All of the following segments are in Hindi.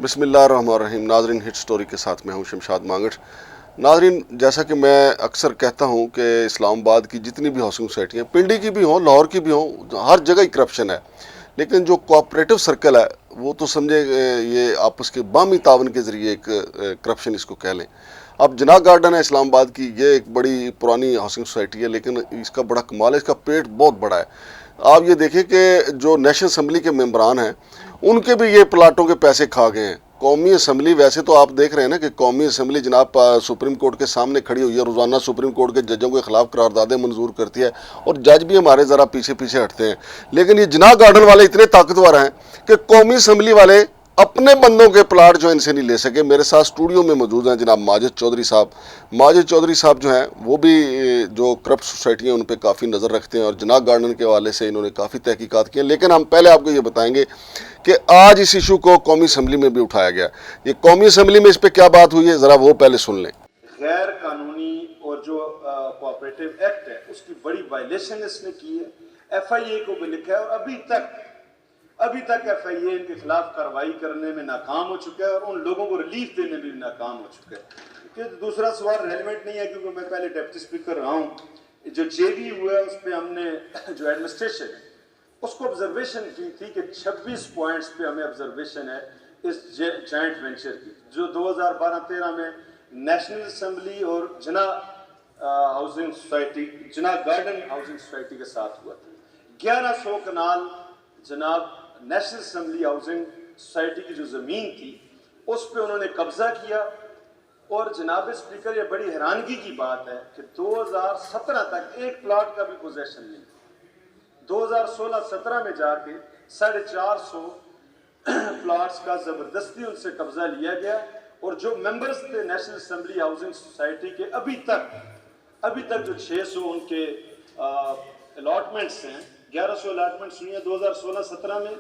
बिस्मिल्लाहिर्रहमानिर्रहीम। नाज़रीन, हिट स्टोरी के साथ मैं हूं शमशाद मांगट। नाज़रीन, जैसा कि मैं अक्सर कहता हूं कि इस्लामाबाद की जितनी भी हाउसिंग सोसाइटियाँ, पिंडी की भी हों, लाहौर की भी हों, हर जगह ही करप्शन है। लेकिन जो कोऑपरेटिव सर्कल है वो तो समझे ये आपस के बामी तावन के ज़रिए एक करप्शन इसको कह लें। अब जिना गार्डन है इस्लामाबाद की, ये एक बड़ी पुरानी हाउसिंग सोसाइटी है, लेकिन इसका बड़ा कमाल है, इसका पेट बहुत बड़ा है। आप ये देखें कि जो नेशनल असम्बली के मेंबरान हैं उनके भी ये प्लाटों के पैसे खा गए हैं। कौमी असम्बली, वैसे तो आप देख रहे हैं ना कि कौमी असम्बली जनाब सुप्रीम कोर्ट के सामने खड़ी हुई है, रोज़ाना सुप्रीम कोर्ट के जजों के खिलाफ करारदादें मंजूर करती है और जज भी हमारे ज़रा पीछे पीछे हटते हैं। लेकिन ये जिना गार्डन वाले इतने ताकतवर हैं कि कौमी असम्बली वाले अपने बंदों के प्लाट जो इनसे नहीं ले सके। मेरे साथ स्टूडियो में मौजूद हैं जनाब माजिद चौधरी साहब। माजिद चौधरी साहब जो हैं वो भी जो करप्ट सोसाइटी हैं उन पर काफ़ी नज़र रखते हैं और जिना गार्डन के हवाले से इन्होंने काफ़ी तहकीकात की हैं। लेकिन हम पहले आपको ये बताएंगे कि आज इस इशू को कौमी असम्बली में भी उठाया गया। ये कौमी असम्बली में इस पर क्या बात हुई है, ज़रा वो पहले सुन लें। गैर कानूनी और जो कोऑपरेटिव एक्ट है उसकी बड़ी वायलेशन इसने की है। FIA को भी लिखा है और अभी तक FIA इनके खिलाफ कार्रवाई करने में नाकाम हो चुका है और उन लोगों को रिलीफ देने में भी नाकाम हो चुका है। कि दूसरा सवाल रेलिवेंट नहीं है क्योंकि मैं पहले डिप्टी स्पीकर रहा हूँ। जो JV हुआ है उस पर हमने जो एडमिनिस्ट्रेशन है उसको ऑब्जर्वेशन की थी कि 26 पॉइंट्स पे हमें ऑब्जर्वेशन है इस जॉइंट वेंचर की, जो 2012-13 में नेशनल असम्बली और जिना हाउसिंग सोसाइटी, जिना गार्डन हाउसिंग सोसाइटी के साथ हुआ था। 1100 कनाल जनाब नेशनल असम्बली हाउसिंग सोसाइटी की जो ज़मीन थी उस पर उन्होंने कब्जा किया। और जनाब स्पीकर, ये बड़ी हैरानगी की बात है कि 2017 तक एक प्लाट का भी पोजेशन नहीं। 2016-17 में जाके 450 प्लाट्स का ज़बरदस्ती उनसे कब्जा लिया गया और जो मेंबर्स थे नेशनल असम्बली हाउसिंग सोसाइटी के अभी तक जो 600 उनके अलॉटमेंट्स हैं, 1100 अलॉटमेंट्स हुई हैं 2016-17 में,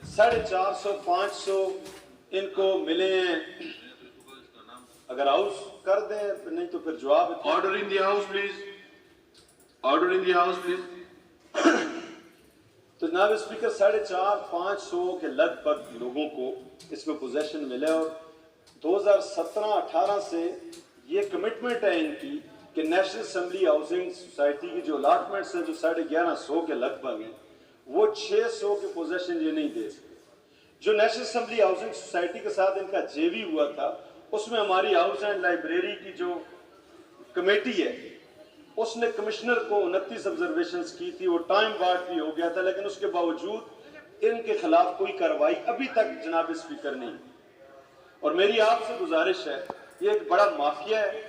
450-500 इनको मिले हैं। अगर हाउस कर दें, नहीं तो फिर जवाब। Order in the house please, order in the house please. तो जनाब स्पीकर, 450-500 के लगभग लोगों को इसमें पोजेशन मिले और 2017-18 से ये कमिटमेंट है इनकी कि नेशनल असम्बली हाउसिंग सोसाइटी की जो अलॉटमेंट्स हैं जो 1150 के लगभग हैं वो 600 के पोजेशन ये नहीं दे सकते। जो नेशनल असम्बली हाउसिंग सोसाइटी के साथ इनका JV हुआ था उसमें हमारी हाउस एंड लाइब्रेरी की जो कमेटी है उसने कमिश्नर को 29 ऑब्जर्वेशंस की थी, वो टाइम बार्ड भी हो गया था, लेकिन उसके बावजूद इनके खिलाफ कोई कार्रवाई अभी तक जनाब स्पीकर नहीं। और मेरी आपसे गुजारिश है, ये एक बड़ा माफिया है,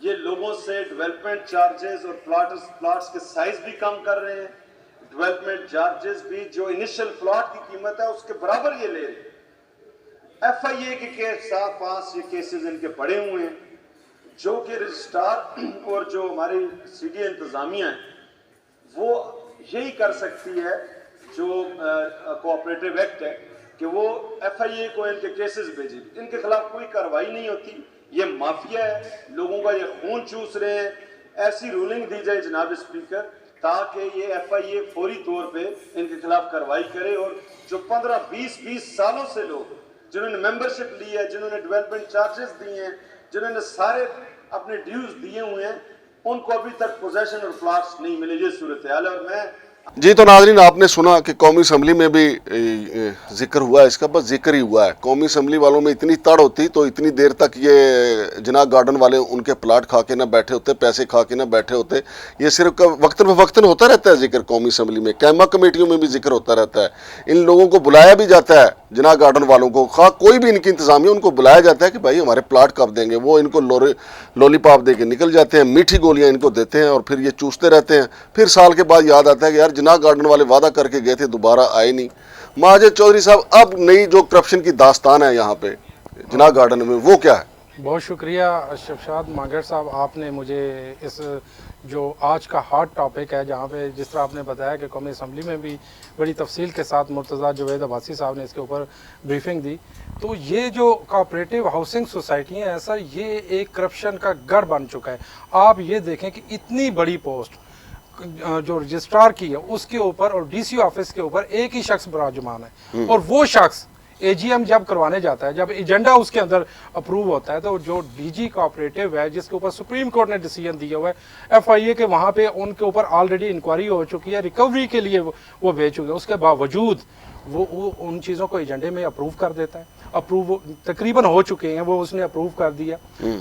ये लोगों से डेवलपमेंट चार्जेस और प्लाट्स के साइज भी कम कर रहे हैं। डेवलपमेंट चार्जेस भी जो इनिशियल प्लॉट की कीमत है उसके बराबर ये ले रहे हैं। FIA के केस 7-5 ये केसेस इनके पड़े हुए हैं, जो कि रजिस्ट्रार और जो हमारी CDA इंतजामिया है वो यही कर सकती है, जो कोऑपरेटिव एक्ट है, कि वो FIA को इनके केसेस भेजे। इनके खिलाफ कोई कार्रवाई नहीं होती। ये माफिया है, लोगों का ये खून चूस रहे हैं। ऐसी रूलिंग दी जाए जनाब स्पीकर ताकि ये FIA फौरी तौर पे इनके खिलाफ कार्रवाई करे और जो 15-20 सालों से लोग जिन्होंने मेंबरशिप ली है, जिन्होंने डेवलपमेंट चार्जेस दिए हैं, जिन्होंने सारे अपने ड्यूज दिए हुए हैं, उनको अभी तक पोजेशन और प्लॉट्स नहीं मिले। ये सूरत हाल है। और मैं जी, तो नाज़रीन, आपने सुना कि कौमी असम्बली में भी जिक्र हुआ है इसका, बस जिक्र ही हुआ है। कौमी असम्बली वालों में इतनी तड़ होती तो इतनी देर तक ये जिना गार्डन वाले उनके प्लाट खा के ना बैठे होते, पैसे खा के ना बैठे होते। ये सिर्फ वक्तन फ़वक्तन होता रहता है जिक्र कौमी असम्बली में, कैमा कमेटियों में भी जिक्र होता रहता है। इन लोगों को बुलाया भी जाता है, जिना गार्डन वालों को, खा कोई भी इनकी इंतजामिया, उनको बुलाया जाता है कि भाई हमारे प्लाट कब देंगे। वो इनको लॉलीपॉप दे के निकल जाते हैं, मीठी गोलियाँ इनको देते हैं और फिर ये चूसते रहते हैं। फिर साल के बाद याद आता है कि यार जिना गार्डन वाले वादा करके गए थे, दोबारा आए नहीं। माजिद चौधरी साहब, अब नई जो करप्शन की दास्तान है यहाँ पे जिना गार्डन में, वो क्या है? बहुत शुक्रिया शमशाद मांगट साहब, आपने मुझे इस जो आज का हॉट टॉपिक है, जहाँ पे जिस तरह आपने बताया कि कौमी असम्बली में भी बड़ी तफसील के साथ मुर्तज़ा जुवैद अब्बासी साहब ने इसके ऊपर ब्रीफिंग दी, तो ये जो कोऑपरेटिव हाउसिंग सोसाइटियाँ हैं सर, ये एक करप्शन का गढ़ बन चुका है। आप ये देखें कि इतनी बड़ी पोस्ट जो रजिस्ट्रार की है उसके ऊपर और DC ऑफिस के ऊपर एक ही शख्स विराजमान है और वो शख्स एजीएम जब करवाने जाता है, जब एजेंडा उसके अंदर अप्रूव होता है, तो जो डीजी कोऑपरेटिव है जिसके ऊपर सुप्रीम कोर्ट ने डिसीजन दिया हुआ है, एफआईए के वहाँ पे उनके ऊपर ऑलरेडी इंक्वायरी हो चुकी है, रिकवरी के लिए वो भेज चुके हैं, उसके बावजूद वो उन चीज़ों को एजेंडे में अप्रूव कर देता है। अप्रूव तकरीबन हो चुके हैं, वो उसने अप्रूव कर दिया।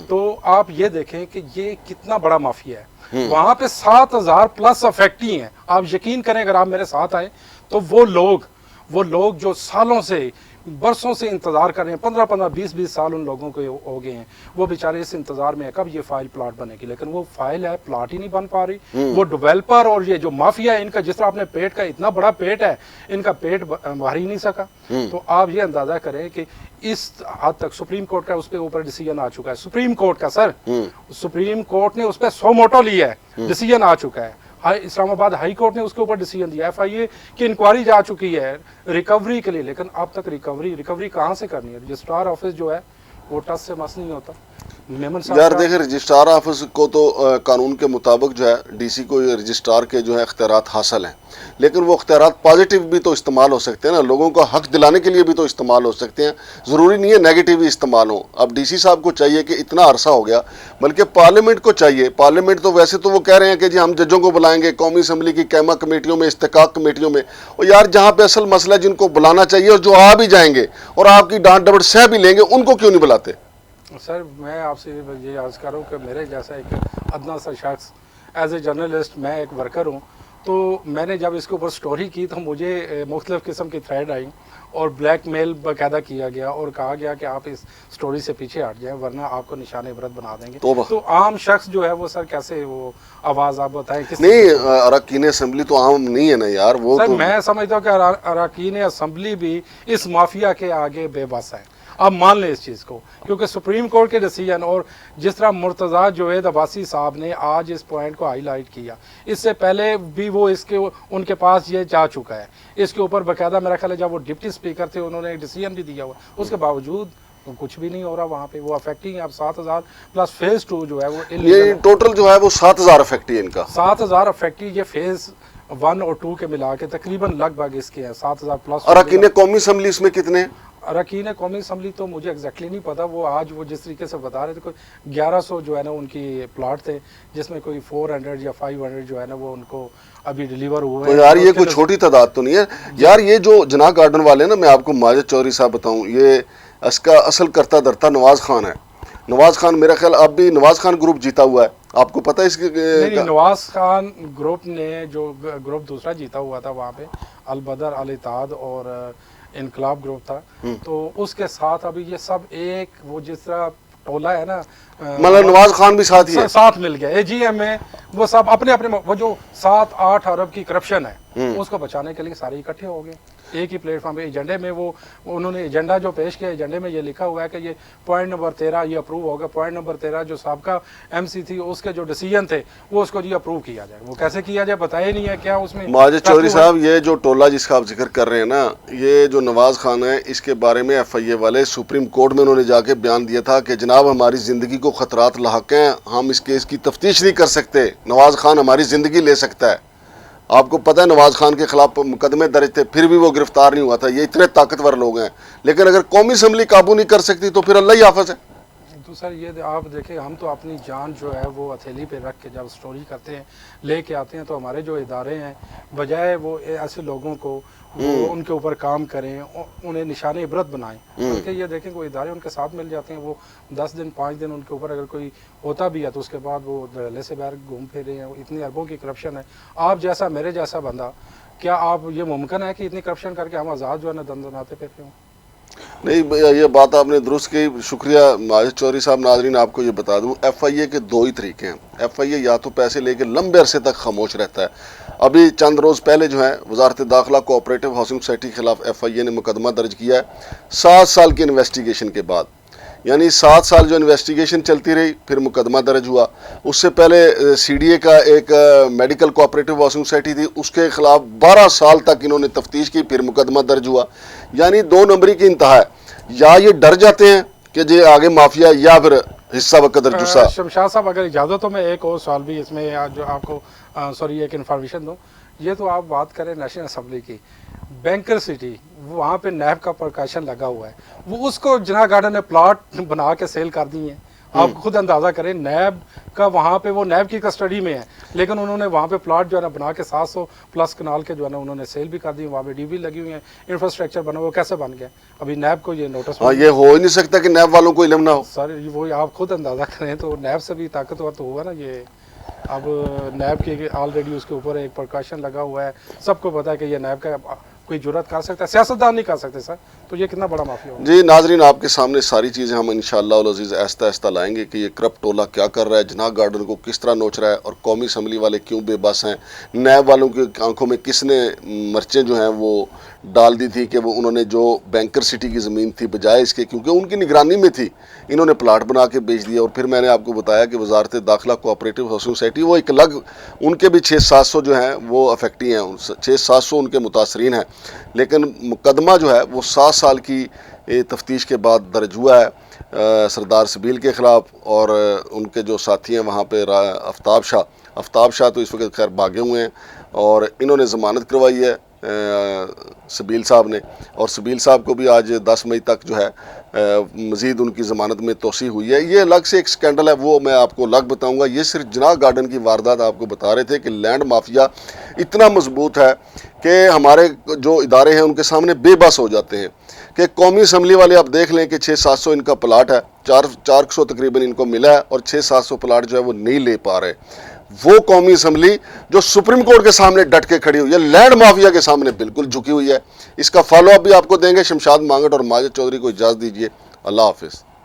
तो आप ये देखें कि ये कितना बड़ा माफिया है। वहाँ पे 7,000 प्लस अफेक्टी हैं। आप यकीन करें, अगर आप मेरे साथ आए तो वो लोग जो सालों से बरसों से इंतजार कर रहे हैं, 15-15, 20-20 साल उन लोगों को हो गए हैं, वो बेचारे इस इंतजार में है कब ये फाइल प्लाट बनेगी, लेकिन वो फाइल है, प्लाट ही नहीं बन पा रही। वो डेवलपर और ये जो माफिया है, इनका जिस तरह आपने पेट का इतना बड़ा पेट है, इनका पेट भर ही नहीं सका। तो आप ये अंदाजा करें कि इस हद तक सुप्रीम कोर्ट का उसके ऊपर डिसीजन आ चुका है। सुप्रीम कोर्ट का सर, सुप्रीम कोर्ट ने उस पर सो मोटो लिया है, डिसीजन आ चुका है। इस्लामाबाद हाई कोर्ट ने उसके ऊपर डिसीजन दिया, एफआईए की इंक्वायरी जा चुकी है रिकवरी के लिए, लेकिन अब तक रिकवरी कहाँ से करनी है? रजिस्ट्रार ऑफिस जो है वो टच से मस नहीं होता। मेमन साहब यार देखिए, रजिस्ट्रार ऑफिस को तो कानून के मुताबिक जो है डीसी को रजिस्ट्रार के जो है इख्तियारात हासिल हैं, लेकिन वो इख्तियारात पॉजिटिव भी तो इस्तेमाल हो सकते हैं ना, लोगों का हक दिलाने के लिए भी तो इस्तेमाल हो सकते हैं, ज़रूरी नहीं है नेगेटिव ही इस्तेमाल हो। अब डीसी साहब को चाहिए कि इतना अरसा हो गया, बल्कि पार्लियामेंट को चाहिए, पार्लियामेंट तो वैसे तो वो कह रहे हैं कि जी हम जजों को बुलाएंगे कौमी असम्बली की कैमा कमेटियों में, इस्तेकाक कमेटियों में, और यार जहाँ पे असल मसला जिनको बुलाना चाहिए और जो आ भी जाएंगे और आपकी डांट डपट सह भी लेंगे, उनको क्यों नहीं बुलाते? सर मैं आपसे ये अर्ज कर रहा हूँ कि मेरे जैसा एक अदना सा शख्स, एज ए जर्नलिस्ट, मैं एक वर्कर हूँ, तो मैंने जब इसके ऊपर स्टोरी की तो मुझे मुख्तलिफ़ किस्म की थ्रेड आई और ब्लैकमेल बाकायदा किया गया और कहा गया कि आप इस स्टोरी से पीछे हट जाएं वरना आपको निशान इबरत बना देंगे। तो आम शख्स जो है वो सर कैसे वो आवाज़ आप बताएं? नहीं, अरकान असम्बली तो आम नहीं है ना यार, वो सर तो मैं समझता हूँ कि अरकान असम्बली भी इस माफिया के आगे बेबस है। आप मान लें इस चीज़ को, क्योंकि सुप्रीम कोर्ट के डिसीजन और जिस तरह मुर्तज़ा जुवैद अब्बासी साहब ने आज इस पॉइंट को हाईलाइट किया, इससे पहले भी वो इसके उनके पास ये जा चुका है, इसके ऊपर बाकायदा मेरा ख्याल है जब वो डिप्टी स्पीकर थे उन्होंने एक डिसीजन भी दिया हुआ, उसके बावजूद कुछ भी नहीं हो रहा वहाँ पे। वो अफेक्टिंग है अब 7,000 प्लस फेज़ 2 जो है वो ये टोटल जो है वो 7,000 अफेक्टी है इनका। 7,000 अफेक्टी ये फेज़ 1 और 2 के मिला के तकरीबन लगभग इसके हैं 7,000 प्लस। अरकान कौमी असम्बली इसमें कितने? अरकान कौमी असम्बली तो मुझे एग्जैक्टली नहीं पता, वो आज वो जिस तरीके से बता रहे थे कोई 1100 जो है ना उनकी प्लाट थे, जिसमें कोई 400 या 500 जो है ना वो उनको अभी डिलीवर हुए हैं। तो यार ये कोई छोटी तादाद तो नहीं है यार। ये जो जना गार्डन वाले ना, मैं आपको माजिद चौधरी साहब बताऊं, ये इसका असल करता धरता नवाज खान है। नवाज खान मेरा ख्याल अब भी नवाज खान ग्रुप जीता हुआ है, आपको पता है इसके? नहीं, नवाज खान ग्रुप ने जो ग्रुप दूसरा जीता हुआ था वहाँ पे अल बदर, अल इत्तेहाद और इनकलाब ग्रुप था, तो उसके साथ अभी ये सब एक वो जिस तरह टोला है ना, मतलब नवाज खान भी साथ ही है, साथ मिल गया एजीएम में, वो सब अपने अपने वो जो 7-8 अरब की करप्शन है उसको बचाने के लिए सारे इकट्ठे हो गए एक ही प्लेटफॉर्म पे। एजेंडे में वो उन्होंने एजेंडा जो पेश किया, एजेंडे में ये लिखा हुआ है कि ये पॉइंट नंबर 13 ये अप्रूव होगा, पॉइंट नंबर 13 जो सबका एमसी थी उसके जो डिसीजन थे वो उसको जी अप्रूव किया जाए। वो कैसे किया जाए बताया नहीं है क्या उसमें? माजिद चौधरी साहब, ये जो टोला जिसका आप जिक्र कर रहे हैं ना, ये जो नवाज खान है, इसके बारे में एफआईए वाले सुप्रीम कोर्ट में उन्होंने जाके बयान दिया था कि जनाब हमारी ज़िंदगी को ख़तरात लाहक हैं, हम इस केस की तफ्तीश नहीं कर सकते, नवाज खान हमारी ज़िंदगी ले सकता है। आपको पता है नवाज खान के खिलाफ मुकदमे दर्ज थे, फिर भी वो गिरफ्तार नहीं हुआ था। ये इतने ताकतवर लोग हैं, लेकिन अगर कौमी असम्बली काबू नहीं कर सकती तो फिर अल्लाह ही हाफ़िज़ है। तो सर ये आप देखें, हम तो अपनी जान जो है वो हथेली पे रख के जब स्टोरी करते हैं लेके आते हैं, तो हमारे जो इदारे हैं बजाय वो ऐसे लोगों को वो उनके ऊपर काम करें, उन्हें निशान इबरत बनाएं, बल्कि ये देखें कोई इदारे उनके साथ मिल जाते हैं, वो 10 दिन 5 दिन उनके ऊपर अगर कोई होता भी है तो उसके बाद वो दहले से बाहर घूम फिर रहे हैं। इतनी अरबों की करप्शन है। आप जैसा मेरे जैसा बंदा, क्या आप ये मुमकिन है कि इतनी करप्शन करके हम आज़ाद जो है ना दंदनाते फिर क्यों? नहीं, ये बात आपने दुरुस्त की, शुक्रिया माजिद चौधरी साहब। नाजरीन आपको ये बता दूं, एफआईए के 2 ही तरीके हैं। एफआईए या तो पैसे लेके लंबे अरसे तक खामोश रहता है। अभी चंद रोज़ पहले जो है वजारत दाखिला कोऑपरेटिव हाउसिंग सोसाइटी के खिलाफ एफआईए ने मुकदमा दर्ज किया है 7 साल की इन्वेस्टिगेशन के बाद, यानी 7 साल जो इन्वेस्टिगेशन चलती रही, फिर मुकदमा दर्ज हुआ। उससे पहले सीडीए का एक मेडिकल कोऑपरेटिव हाउसिंग सोसाइटी थी, उसके खिलाफ 12 साल तक इन्होंने तफ्तीश की, फिर मुकदमा दर्ज हुआ। यानी 2 नंबरी की इंतहा है, या ये डर जाते हैं कि जे आगे माफिया, या फिर हिस्सा बकदर जुस्सा। शमशाद साहब अगर इजाज़त हो मैं एक और सवाल भी इसमें जो आपको सॉरी एक इन्फॉर्मेशन दूँ। ये तो आप बात करें नेशनल असम्बली की, बैंकर सिटी वहाँ पे नैब का प्रकाशन लगा हुआ है, वो उसको जिना गार्डन ने प्लॉट बना के सेल कर दिए हैं। आप खुद अंदाज़ा करें, नैब का वहाँ पे, वो नैब की कस्टडी में है, लेकिन उन्होंने वहाँ पे प्लॉट जो है ना बना के 700 प्लस कनाल के जो है ना उन्होंने सेल भी कर दी। वहाँ पे डीबी लगी हुई है, इंफ्रास्ट्रक्चर बना हुआ, कैसे बन गया? अभी नैब को ये नोटिस, हाँ, ये हो ही नहीं सकता कि नैब वालों को इल्म ना हो। सर वो आप खुद अंदाज़ा करें, तो नैब से भी ताकतवर तो हुआ ना ये। अब नैब के ऑलरेडी उसके ऊपर एक प्रकाशन लगा हुआ है, सबको पता है कि ये नैब का कोई जुर्रत कर सकता है, सियासतदान नहीं कर सकते सर, तो ये कितना बड़ा माफिया होगा। जी नाजरीन, आपके सामने सारी चीज़ें हम इंशाअल्लाह उल अज़ीज़ आहिस्ता आहिस्ता लाएंगे कि ये करप्ट टोला क्या कर रहा है, जिनाह गार्डन को किस तरह नोच रहा है, और कौमी असम्बली वाले क्यों बेबस हैं, नैब वालों की आंखों में किसने मर्चें जो हैं वो डाल दी थी कि वो उन्होंने जो बैंकर सिटी की ज़मीन थी बजाय इसके, क्योंकि उनकी निगरानी में थी, इन्होंने प्लाट बना के बेच दिया। और फिर मैंने आपको बताया कि वजारत दाखिला कोऑपरेटिव हाउसिंग सोसाइटी, वो एक अलग, उनके भी 600-700 जो हैं वो अफेक्टी हैं, 600-700 उनके मुतासरीन हैं, लेकिन मुकदमा जो है वो 7 साल की तफ्तीश के बाद दर्ज हुआ है सरदार सबील के ख़िलाफ़, और उनके जो साथी हैं वहाँ पे आफ्ताब शाह तो इस वक्त खैर भागे हुए हैं, और इन्होंने ज़मानत करवाई है सबील साहब ने, और सबील साहब को भी आज 10 मई तक जो है मज़ीद उनकी ज़मानत में तोसी हुई है। ये अलग से एक स्कैंडल है, वो मैं आपको अलग बताऊंगा। ये सिर्फ जिनाह गार्डन की वारदात आपको बता रहे थे कि लैंड माफिया इतना मजबूत है कि हमारे जो इदारे हैं उनके सामने बेबस हो जाते हैं। कि कौमी असम्बली वाले आप देख लें कि 600-700 इनका प्लाट है, 400 तकरीबन इनको मिला है, और 600-700 प्लाट जो है वो नहीं ले पा रहे। वो कौमी असम्बली जो सुप्रीम कोर्ट के सामने डट के खड़ी हुई है, लैंड माफिया के सामने बिल्कुल झुकी हुई है। इसका फॉलो अप भी आपको देंगे। शमशाद मांगट और माजिद चौधरी को इजाज़त दीजिए। अल्लाह हाफिज़।